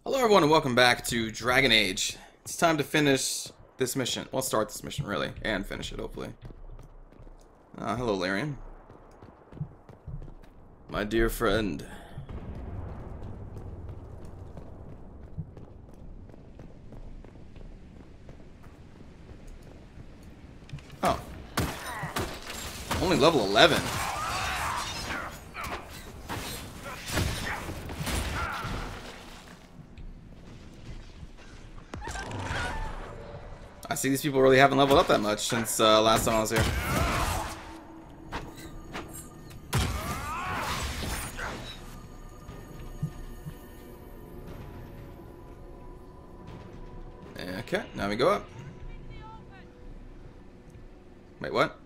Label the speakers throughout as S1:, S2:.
S1: Hello everyone and welcome back to Dragon Age. It's time to finish this mission. Well, start this mission really, and finish it hopefully. Hello Larian. My dear friend. Oh. Only level 11. I see these people really haven't leveled up that much since last time I was here. Okay, now we go up. Wait, what?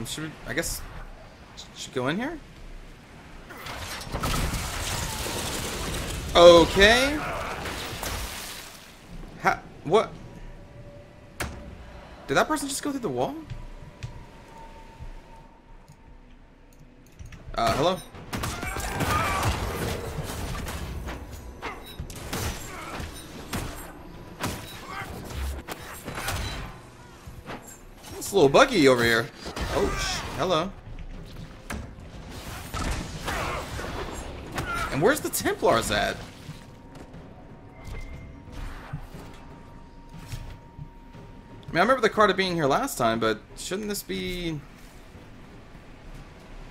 S1: Should we, I guess, should go in here? Okay. What? Did that person just go through the wall? Hello? It's a little buggy over here. Oh, hello. And where's the Templars at? I mean, I remember the Carta being here last time, but shouldn't this be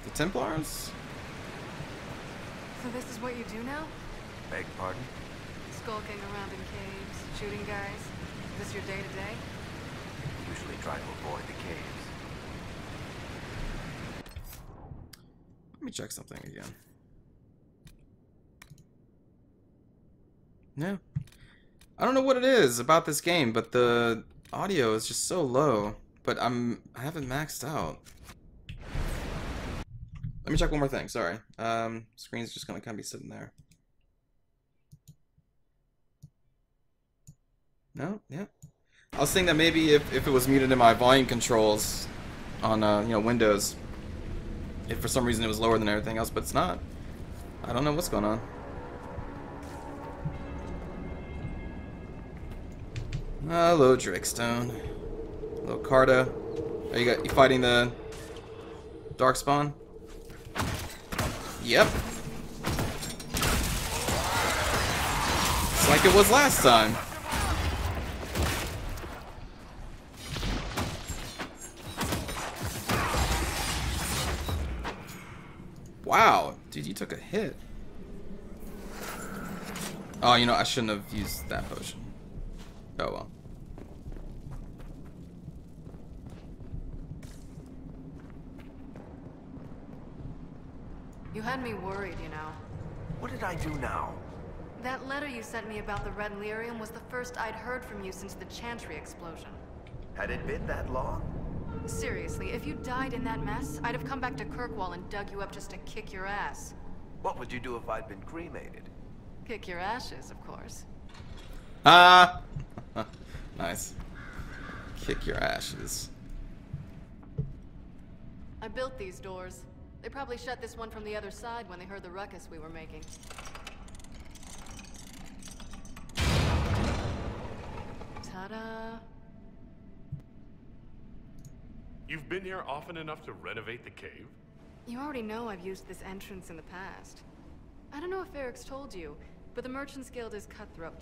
S1: the Templars?
S2: So this is what you do now?
S3: Beg pardon?
S2: Skulking around in caves, shooting guys. Is this your day-to-day?
S3: Usually try to avoid the caves.
S1: Let me check something again. No. I don't know what it is about this game, but the audio is just so low. But I haven't maxed out. Let me check one more thing, sorry. Screen's just gonna kind of be sitting there. No? Yeah. I was thinking that maybe if it was muted in my volume controls on Windows, if for some reason it was lower than everything else, but it's not. I don't know what's going on. Hello, Drakestone. Hello, Carta. Are you fighting the Darkspawn? Yep. It's like it was last time. Wow, dude, you took a hit. Oh, you know, I shouldn't have used that potion. Oh well.
S2: You had me worried, you know.
S3: What did I do now?
S2: That letter you sent me about the Red Lyrium was the first I'd heard from you since the Chantry explosion.
S3: Had it been that long?
S2: Seriously, if you died in that mess, I'd have come back to Kirkwall and dug you up just to kick your ass.
S3: What would you do if I'd been cremated?
S2: Kick your ashes, of course.
S1: Nice. Kick your ashes.
S2: I built these doors. They probably shut this one from the other side when they heard the ruckus we were making. Ta-da!
S4: You've been here often enough to renovate the cave?
S2: You already know I've used this entrance in the past. I don't know if Eric's told you, but the Merchants Guild is cutthroat.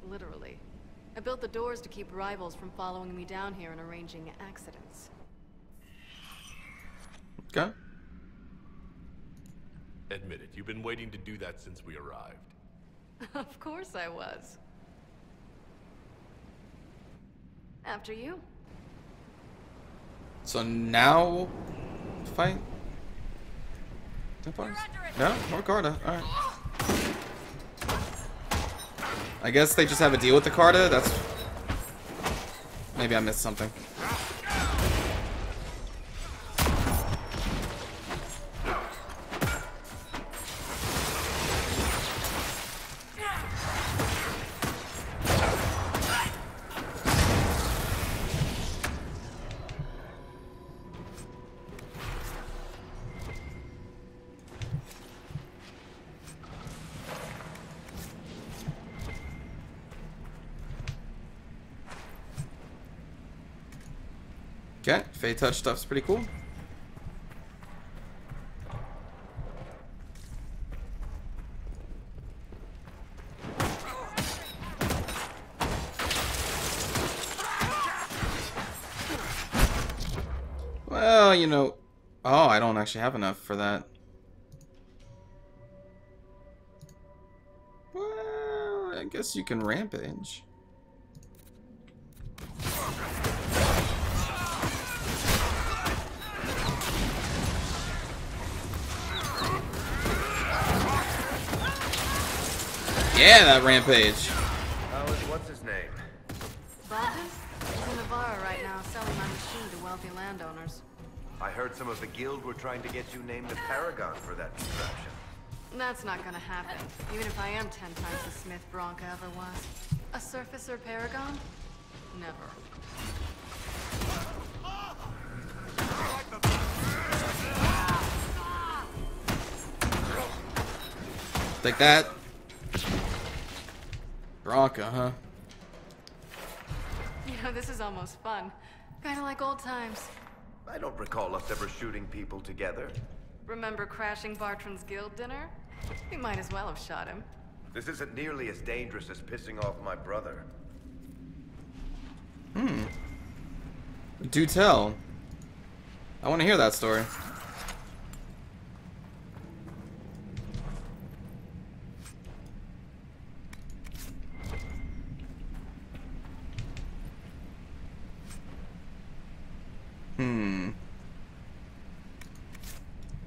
S2: Literally. I built the doors to keep rivals from following me down here and arranging accidents.
S1: Okay.
S4: Admit it, you've been waiting to do that since we arrived.
S2: Of course I was. After you.
S1: So now fight Templars? No, more Carta. Alright. I guess they just have a deal with the Carta. That's maybe I missed something. Okay, Fey Touch stuff's pretty cool. Well, you know... Oh, I don't actually have enough for that. Well, I guess you can rampage. Yeah, that rampage.
S3: What's his name?
S2: Baltus? He's in Navarra right now, selling my machine to wealthy landowners.
S3: I heard some of the guild were trying to get you named a paragon for that contraption.
S2: That's not gonna happen, even if I am 10 times the Smith Bronca ever was. A surfacer paragon? Never.
S1: Like that. Bronca, huh?
S2: You know, this is almost fun. Kinda like old times.
S3: I don't recall us ever shooting people together.
S2: Remember crashing Bartran's guild dinner? We might as well have shot him.
S3: This isn't nearly as dangerous as pissing off my brother.
S1: Do tell. I want to hear that story.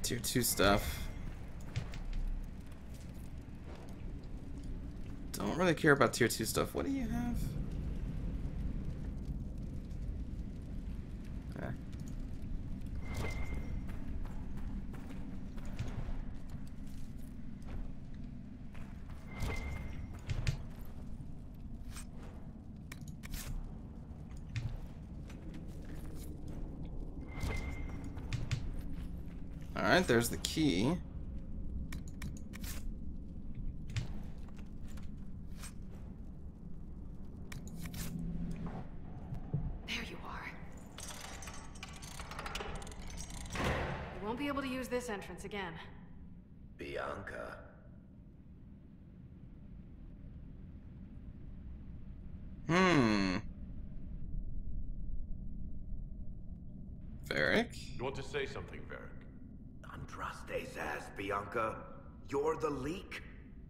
S1: Tier 2 stuff. Don't really care about tier 2 stuff. What do you have? Okay. Alright, there's the key.
S2: There you are. You won't be able to use this entrance again.
S3: Bianca.
S1: Varric?
S4: You want to say something, Varric?
S3: Andraste's ass, Bianca. You're the leak?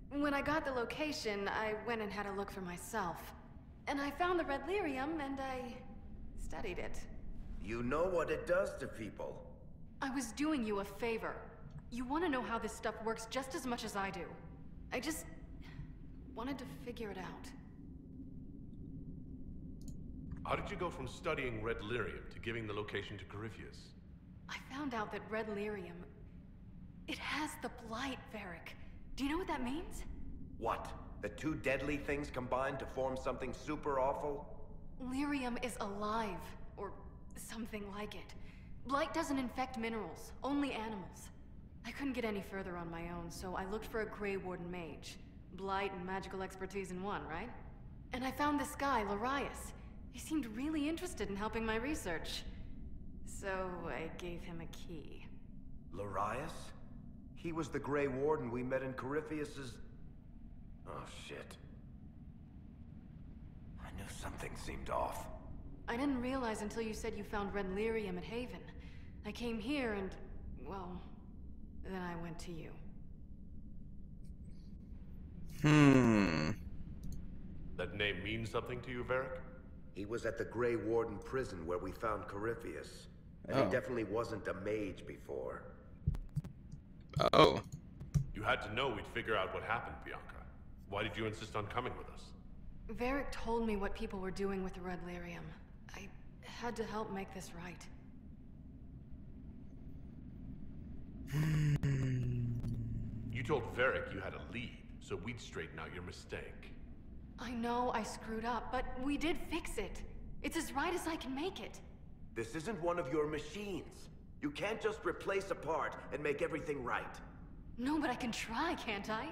S2: When I got the location, I went and had a look for myself. And I found the red lyrium, and I studied it.
S3: You know what it does to people.
S2: I was doing you a favor. You want to know how this stuff works just as much as I do. I just wanted to figure it out.
S4: How did you go from studying red lyrium to giving the location to Corypheus?
S2: I found out that red lyrium... It has the blight, Varric. Do you know what that means?
S3: What? The two deadly things combined to form something super awful?
S2: Lyrium is alive, or something like it. Blight doesn't infect minerals, only animals. I couldn't get any further on my own, so I looked for a Grey Warden mage. Blight and magical expertise in one, right? And I found this guy, Larius. He seemed really interested in helping my research. So I gave him a key.
S3: Larius? He was the Grey Warden we met in Corypheus's... Oh, shit. I knew something seemed off.
S2: I didn't realize until you said you found red lyrium at Haven. I came here and, well, then I went to you.
S4: That name means something to you, Varric?
S3: He was at the Grey Warden prison where we found Corypheus. And he definitely wasn't a mage before.
S1: Oh.
S4: You had to know we'd figure out what happened, Bianca. Why did you insist on coming with us?
S2: Varric told me what people were doing with the red lyrium. I had to help make this right.
S4: You told Varric you had a lead, so we'd straighten out your mistake.
S2: I know I screwed up, but we did fix it. It's as right as I can make it.
S3: This isn't one of your machines. You can't just replace a part and make everything right.
S2: No, but I can try, can't I?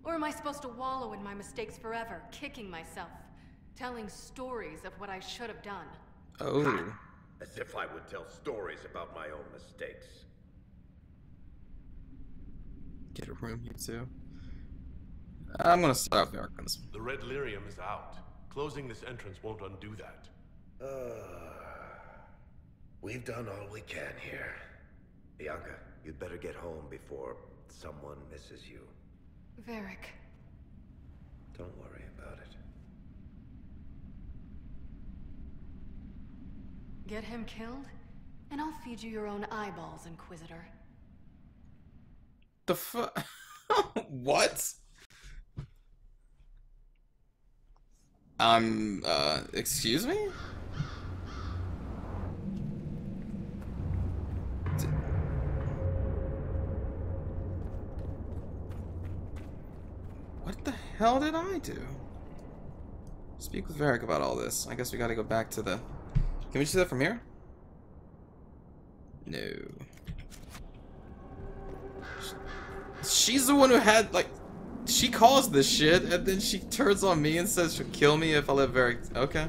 S2: Or am I supposed to wallow in my mistakes forever, kicking myself, telling stories of what I should have done?
S1: Oh.
S3: As if I would tell stories about my own mistakes.
S1: Get a room, you two. I'm gonna start off Eric on this one.
S4: The red lyrium is out. Closing this entrance won't undo that.
S3: We've done all we can here. Bianca, you'd better get home before someone misses you.
S2: Varric.
S3: Don't worry about it.
S2: Get him killed, and I'll feed you your own eyeballs, Inquisitor.
S1: The fuck? What? Excuse me? What the hell did I do? Speak with Varric about all this. I guess we gotta go back to the... Can we see that from here? No. She's the one who had, like... She caused this shit, and then she turns on me and says she'll kill me if I let Varric... Okay.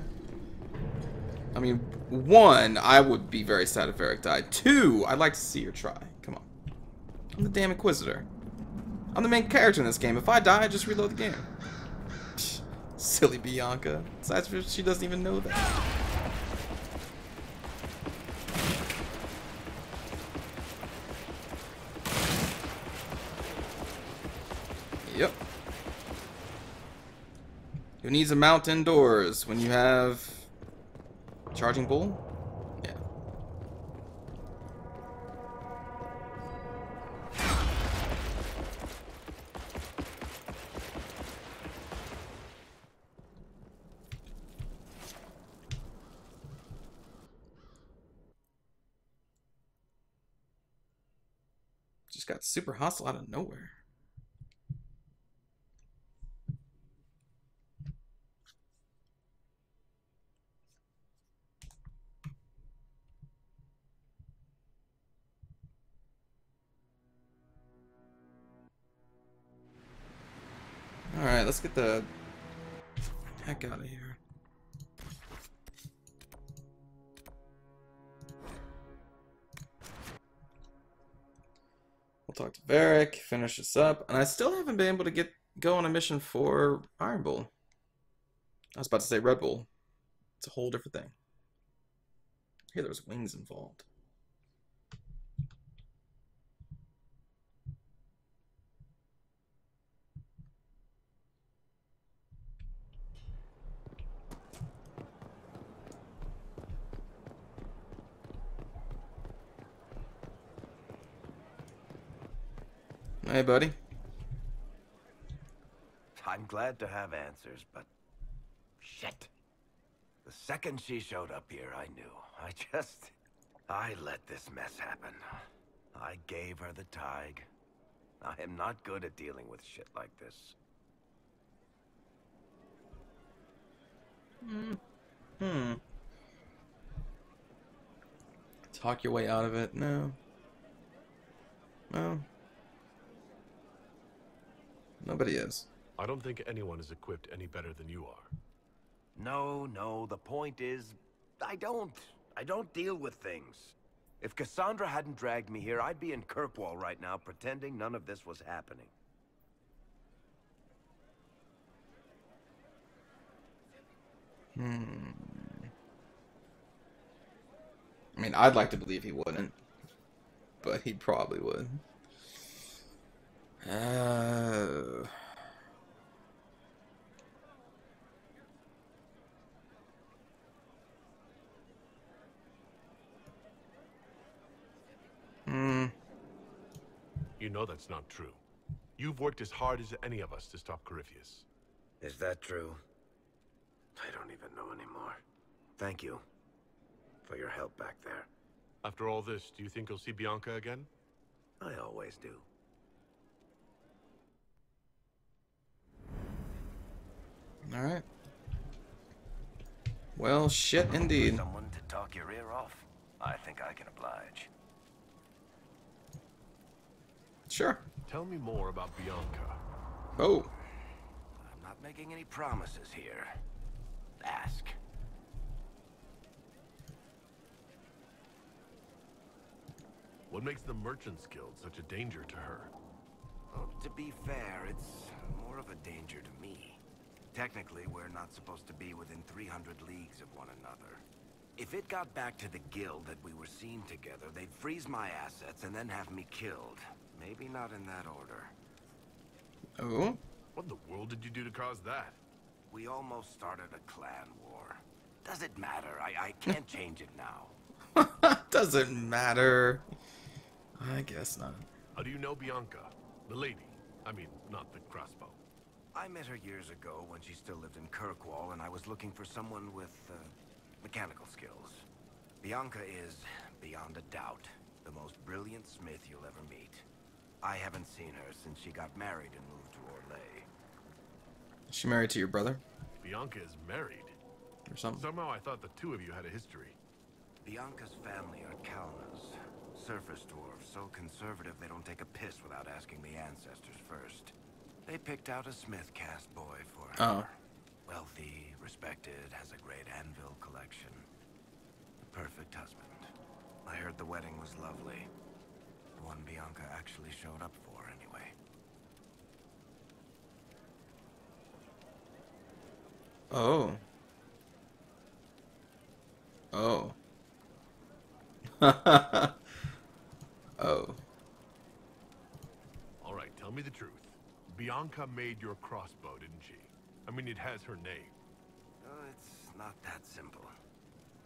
S1: I mean, one, I would be very sad if Varric died. Two, I'd like to see her try. Come on. I'm the damn Inquisitor. I'm the main character in this game. If I die, I just reload the game. Psh, silly Bianca. Besides, she doesn't even know that. Yep. Who needs a mount indoors when you have charging bull? Yeah. Just got super hostile out of nowhere. Alright, let's get the heck out of here. We'll talk to Varric, finish this up, and I still haven't been able to go on a mission for Iron Bull. I was about to say Red Bull. It's a whole different thing. Here, there's wings involved. Hey, buddy.
S3: I'm glad to have answers, but... Shit. The second she showed up here, I knew. I let this mess happen. I gave her the Tig. I am not good at dealing with shit like this.
S1: Talk your way out of it? No. No. Nobody is.
S4: I don't think anyone is equipped any better than you are.
S3: No, the point is, I don't deal with things. If Cassandra hadn't dragged me here, I'd be in Kirkwall right now pretending none of this was happening.
S1: I mean, I'd like to believe he wouldn't, but he probably would.
S4: You know that's not true. You've worked as hard as any of us to stop Corypheus.
S3: Is that true? I don't even know anymore. Thank you for your help back there.
S4: After all this, do you think you'll see Bianca again?
S3: I always do.
S1: Alright. Well, shit indeed.
S3: Someone to talk your ear off? I think I can oblige.
S1: Sure.
S4: Tell me more about Bianca.
S1: Oh.
S3: I'm not making any promises here. Ask.
S4: What makes the Merchants Guild such a danger to her?
S3: Well, to be fair, it's more of a danger to me. Technically, we're not supposed to be within 300 leagues of one another. If it got back to the guild that we were seen together, they'd freeze my assets and then have me killed. Maybe not in that order.
S1: Oh?
S4: What in the world did you do to cause that?
S3: We almost started a clan war. Does it matter? I can't change it now.
S1: Doesn't matter. I guess not.
S4: How do you know Bianca? The lady. I mean, not the crossbow.
S3: I met her years ago when she still lived in Kirkwall, and I was looking for someone with, mechanical skills. Bianca is, beyond a doubt, the most brilliant smith you'll ever meet. I haven't seen her since she got married and moved to Orlais.
S1: Is she married to your brother?
S4: Bianca is married.
S1: Or something?
S4: Somehow I thought the two of you had a history.
S3: Bianca's family are Kalnas, surface dwarves, so conservative they don't take a piss without asking the ancestors first. They picked out a smith caste boy for her.
S1: Oh.
S3: Wealthy, respected, has a great anvil collection. The perfect husband. I heard the wedding was lovely. The one Bianca actually showed up for, anyway.
S1: Oh. Oh. Oh.
S4: All right, tell me the truth. Bianca made your crossbow, didn't she? I mean, it has her name.
S3: It's not that simple.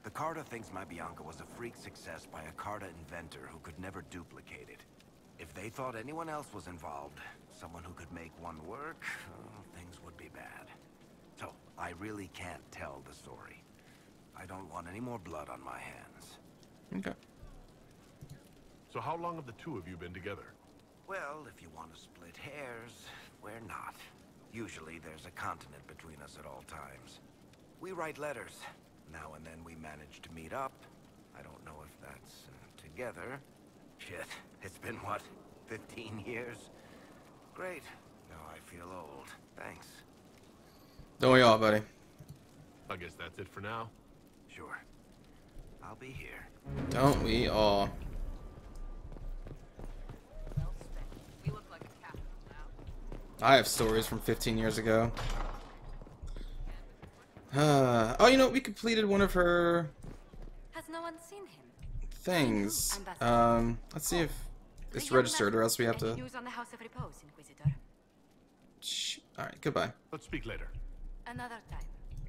S3: The Carta thinks my Bianca was a freak success by a Carta inventor who could never duplicate it. If they thought anyone else was involved, someone who could make one work, things would be bad. So, I really can't tell the story. I don't want any more blood on my hands.
S1: Okay.
S4: So how long have the two of you been together?
S3: Well, if you want to split hairs, we're not. Usually there's a continent between us at all times. We write letters. Now and then we manage to meet up. I don't know if that's together. Shit, it's been what, 15 years? Great. Now I feel old. Thanks.
S1: Don't we all, buddy?
S4: I guess that's it for now.
S3: Sure. I'll be here.
S1: Don't we all?
S2: Well spent. You look like a capital now.
S1: I have stories from 15 years ago. Oh, you know, we completed one of her
S5: Has no one seen him?
S1: things. Let's see if it's registered, or else we have
S5: Any
S1: to.
S5: news on the House of Repose, Inquisitor?
S1: Alright, goodbye.
S4: Let's speak later.
S5: Another time.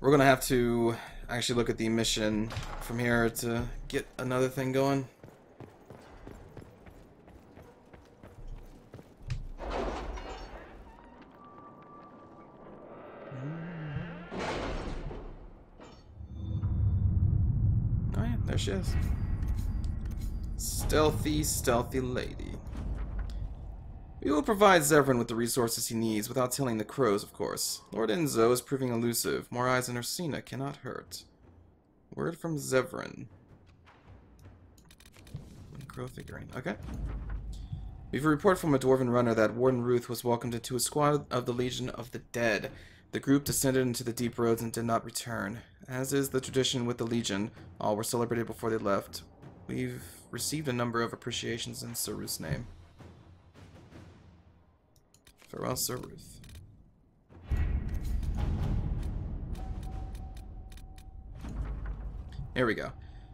S1: We're gonna have to actually look at the mission from here to get another thing going. Oh yeah, there she is. Stealthy, stealthy lady. We will provide Zevran with the resources he needs without telling the crows, of course. Lord Enzo is proving elusive. More eyes on Ursina cannot hurt. Word from Zevran. Crow figurine. Okay. We have a report from a dwarven runner that Warden Ruth was welcomed into a squad of the Legion of the Dead. The group descended into the deep roads and did not return. As is the tradition with the Legion, all were celebrated before they left. We've received a number of appreciations in Sir Ruth's name. Farewell, Sir Ruth. Here we go.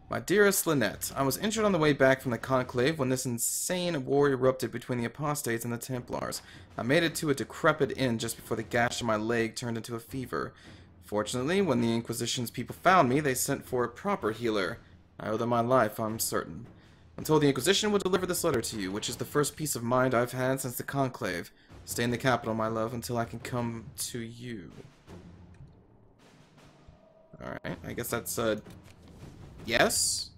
S1: My dearest Lynette, I was injured on the way back from the Conclave when this insane war erupted between the Apostates and the Templars. I made it to a decrepit inn just before the gash in my leg turned into a fever. Fortunately, when the Inquisition's people found me, they sent for a proper healer. I owe them my life, I'm certain. I'm told the Inquisition will deliver this letter to you, which is the first peace of mind I've had since the Conclave. Stay in the capital, my love, until I can come to you. Alright, I guess that's, yes?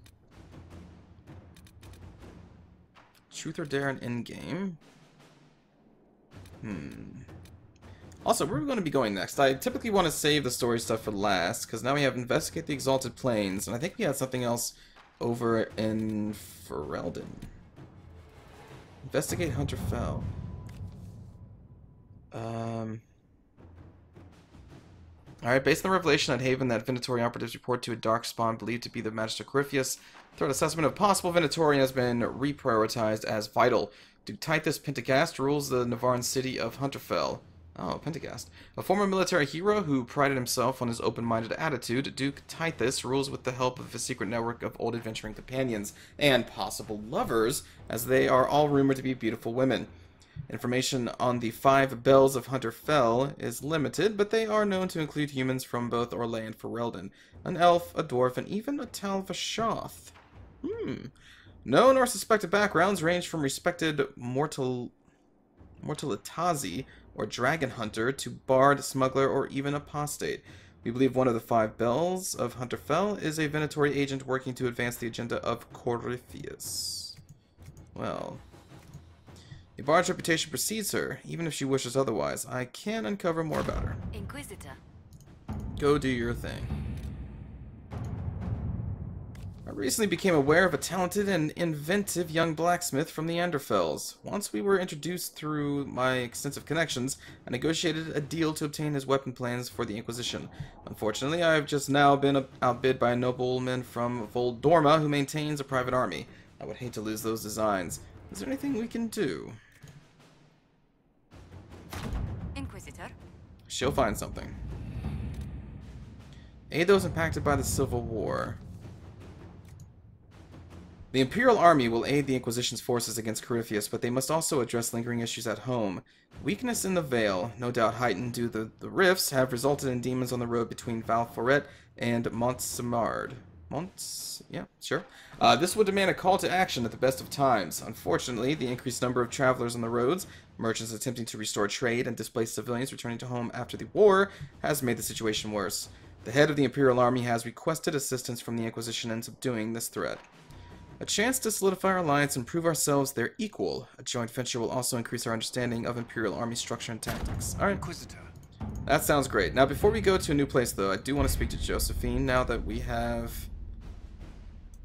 S1: Truth or dare in endgame? Also, where are we going to be going next? I typically want to save the story stuff for last, because now we have Investigate the Exalted Plains, and I think we had something else over in Ferelden. Investigate Hunter Fell. Alright, based on the revelation at Haven that Venatori operatives report to a dark spawn believed to be the Magister Corypheus, threat assessment of possible Venatori has been reprioritized as vital. Duke Titus Pentagast rules the Navarran city of Hunterfell. Oh, Pentagast. A former military hero who prided himself on his open-minded attitude, Duke Titus rules with the help of a secret network of old adventuring companions and possible lovers, as they are all rumored to be beautiful women. Information on the 5 Bells of Hunterfell is limited, but they are known to include humans from both Orlais and Ferelden, an elf, a dwarf, and even a Talvashoth. Known or suspected backgrounds range from respected Mortalitazi or dragon hunter to bard, smuggler, or even apostate. We believe one of the 5 Bells of Hunterfell is a Venatori agent working to advance the agenda of Corypheus. Well, a bard's reputation precedes her, even if she wishes otherwise. I can uncover more about her.
S5: Inquisitor.
S1: Go do your thing. I recently became aware of a talented and inventive young blacksmith from the Anderfells. Once we were introduced through my extensive connections, I negotiated a deal to obtain his weapon plans for the Inquisition. Unfortunately, I have just now been outbid by a nobleman from Voldorma who maintains a private army. I would hate to lose those designs. Is there anything we can do?
S5: Inquisitor.
S1: She'll find something. Aid those impacted by the Civil War. The Imperial Army will aid the Inquisition's forces against Corypheus, but they must also address lingering issues at home. Weakness in the Vale, no doubt heightened due to the rifts, have resulted in demons on the road between Valforet and Montsemard. Yeah, sure. This would demand a call to action at the best of times. Unfortunately, the increased number of travelers on the roads, merchants attempting to restore trade, and displaced civilians returning to home after the war has made the situation worse. The head of the Imperial Army has requested assistance from the Inquisition in subduing this threat. A chance to solidify our alliance and prove ourselves their equal. A joint venture will also increase our understanding of Imperial Army structure and tactics. Alright.
S3: Inquisitor.
S1: That sounds great. Now, before we go to a new place, though, I do want to speak to Josephine now that we have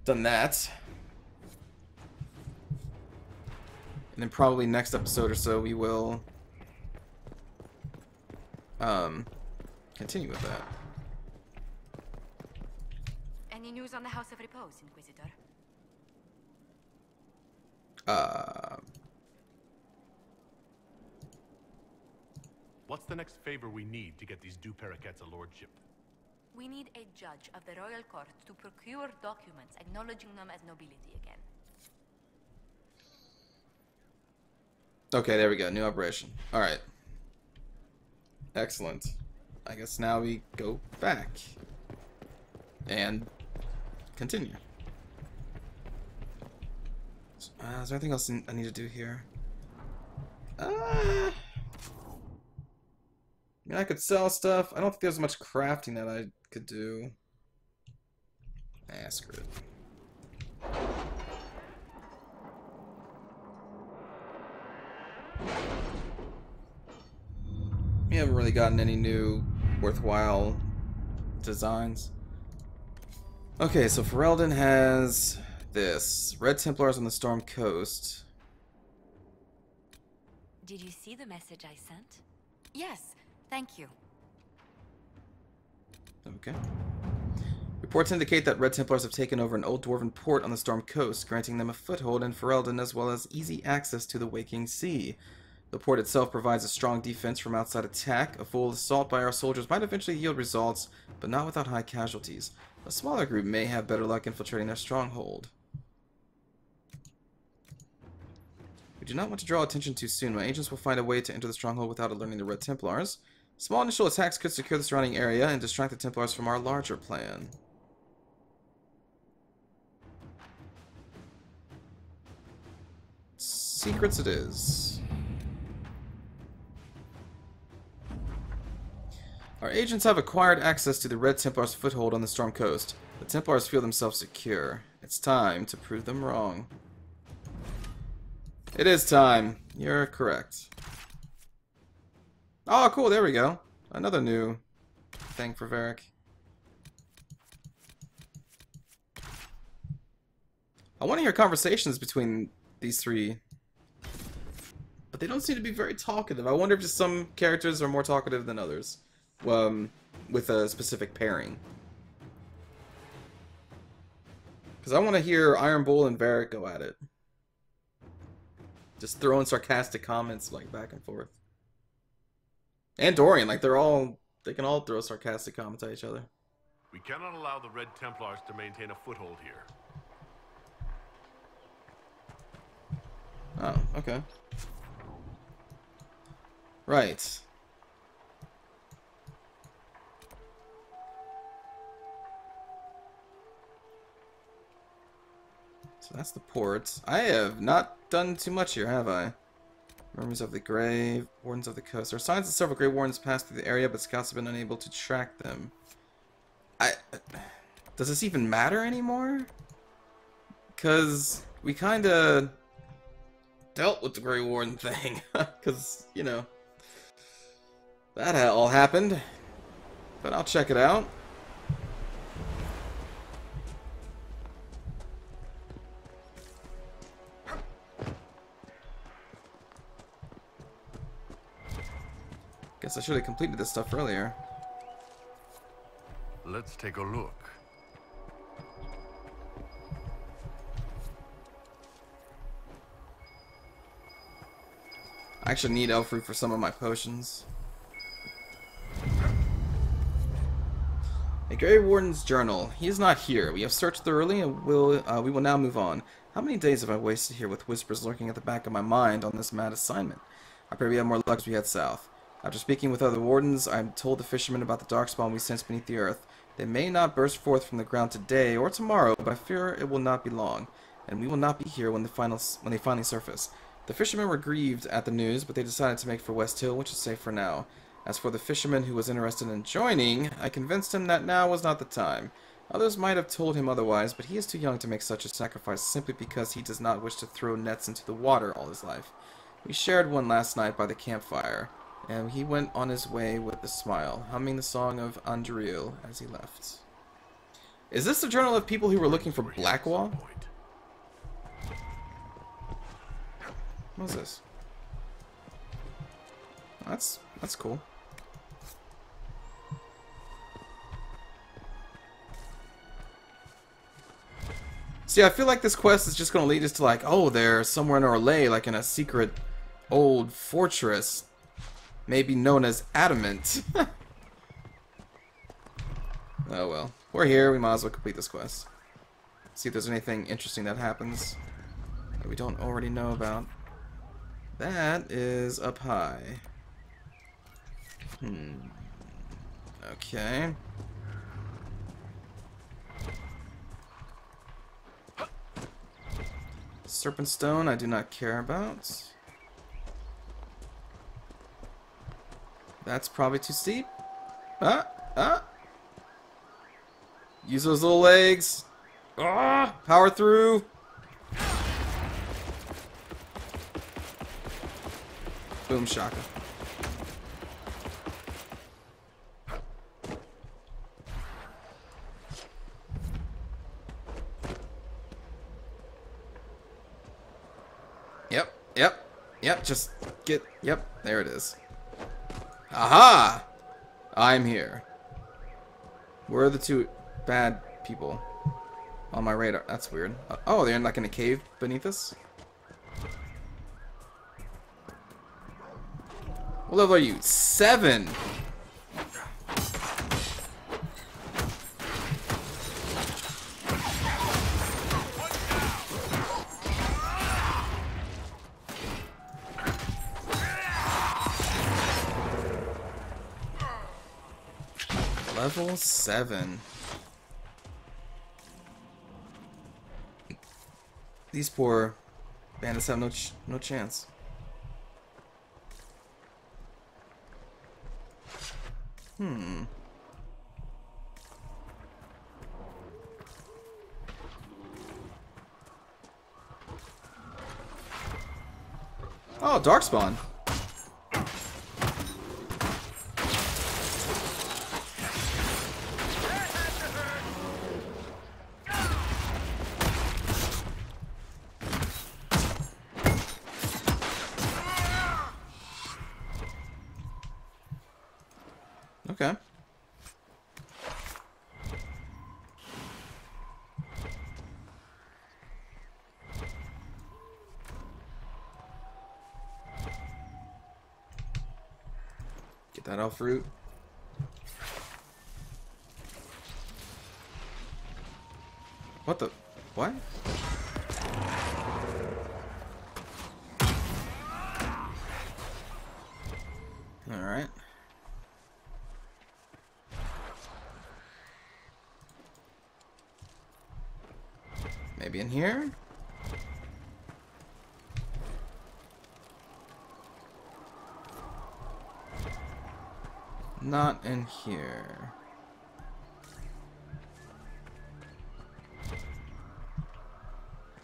S1: done that. And then probably next episode or so we will continue with that.
S5: Any news on the House of Repose, Inquisitor?
S4: What's the next favor we need to get these Du Paraquets a lordship?
S5: We need a judge of the royal court to procure documents acknowledging them as nobility again.
S1: Okay, there we go. New operation. Alright. Excellent. I guess now we go back. And continue. Is there anything else I need to do here? I mean, I could sell stuff. I don't think there's much crafting that I could do. Screw it. We haven't really gotten any new worthwhile designs. Okay, so Ferelden has this. Red Templars on the Storm Coast.
S5: Did you see the message I sent? Yes, thank you.
S1: Okay. Reports indicate that Red Templars have taken over an old dwarven port on the Storm Coast, granting them a foothold in Ferelden as well as easy access to the Waking Sea. The port itself provides a strong defense from outside attack. A full assault by our soldiers might eventually yield results, but not without high casualties. A smaller group may have better luck infiltrating their stronghold. We do not want to draw attention too soon. My agents will find a way to enter the stronghold without alerting the Red Templars. Small initial attacks could secure the surrounding area and distract the Templars from our larger plan. Secrets it is. Our agents have acquired access to the Red Templars' foothold on the Storm Coast. The Templars feel themselves secure. It's time to prove them wrong. It is time. You're correct. Oh, cool. There we go. Another new thing for Varric. I want to hear conversations between these three, but they don't seem to be very talkative. I wonder if just some characters are more talkative than others. with a specific pairing. Because I want to hear Iron Bull and Varric go at it. Just throwing sarcastic comments like back and forth. And Dorian, like they can all throw sarcastic comments at each other.
S4: We cannot allow the Red Templars to maintain a foothold here.
S1: Oh, okay. Right. So that's the port. I have not done too much here, have I? Murmurs of the Grave, Wardens of the Coast. There are signs that several Grey Wardens passed through the area, but scouts have been unable to track them. Does this even matter anymore? Because we kind of dealt with the Grey Warden thing. Because, you know, that all happened. But I'll check it out. Guess I should have completed this stuff earlier.
S4: Let's take a look.
S1: I actually need elf root for some of my potions. A Grey Warden's journal. He is not here. We have searched thoroughly and we will now move on. How many days have I wasted here with whispers lurking at the back of my mind on this mad assignment? I pray we have more luck as we head south. After speaking with other wardens, I am told the fishermen about the darkspawn we sense beneath the earth. They may not burst forth from the ground today or tomorrow, but I fear it will not be long, and we will not be here when they finally surface. The fishermen were grieved at the news, but they decided to make for West Hill, which is safe for now. As for the fisherman who was interested in joining, I convinced him that now was not the time. Others might have told him otherwise, but he is too young to make such a sacrifice simply because he does not wish to throw nets into the water all his life. We shared one last night by the campfire, and he went on his way with a smile, humming the song of Andriel as he left. Is this the journal of people who were looking for Blackwall? What's this? That's cool. See, I feel like this quest is just going to lead us to like, oh, they're somewhere in Orlais, like in a secret old fortress. Maybe known as Adamant. Oh well. We're here, we might as well complete this quest. See if there's anything interesting that happens that we don't already know about. That is up high. Okay. Serpent Stone I do not care about. That's probably too steep. Use those little legs. Power through. Boom shaka. Yep, just get, yep, there it is. Aha! I'm here. Where are the two bad people on my radar? That's weird. Oh, they're like in a cave beneath us? What level are you? 7! Level 7. These poor bandits have no chance. Oh, Darkspawn. Okay. Get that elf fruit. What the? What? Alright. Maybe in here? Not in here.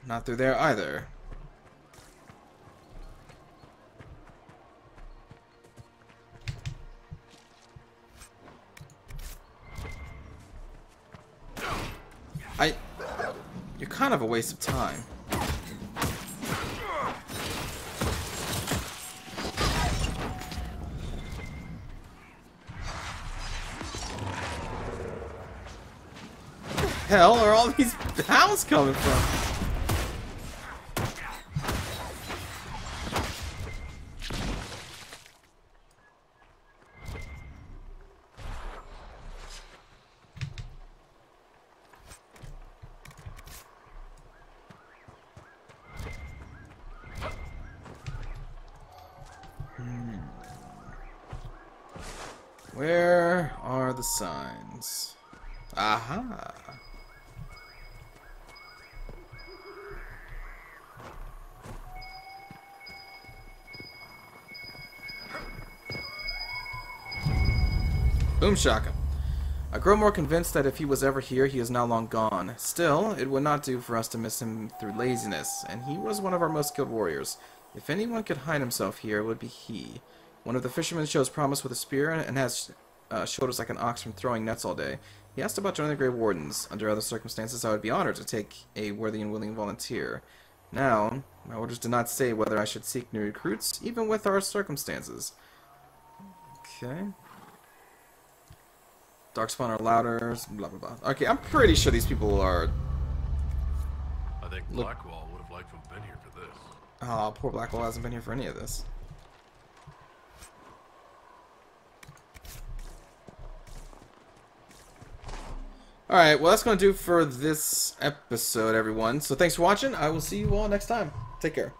S1: Not through there either. You're kind of a waste of time. Where the hell are all these hounds coming from? Where are the signs? Aha! Boom shaka. I grow more convinced that if he was ever here, he is now long gone. Still, it would not do for us to miss him through laziness, and he was one of our most skilled warriors. If anyone could hide himself here, it would be he. One of the fishermen shows promise with a spear and has shoulders like an ox from throwing nets all day. He asked about joining the Grey Wardens. Under other circumstances, I would be honored to take a worthy and willing volunteer. Now, my orders do not say whether I should seek new recruits, even with our circumstances. Okay. Darkspawn are louder, blah blah blah. Okay, I'm pretty sure these people are...
S4: I think Blackwall would have liked to have been here for this.
S1: Oh, poor Blackwall hasn't been here for any of this. Alright, well that's going to do for this episode, everyone. So thanks for watching. I will see you all next time. Take care.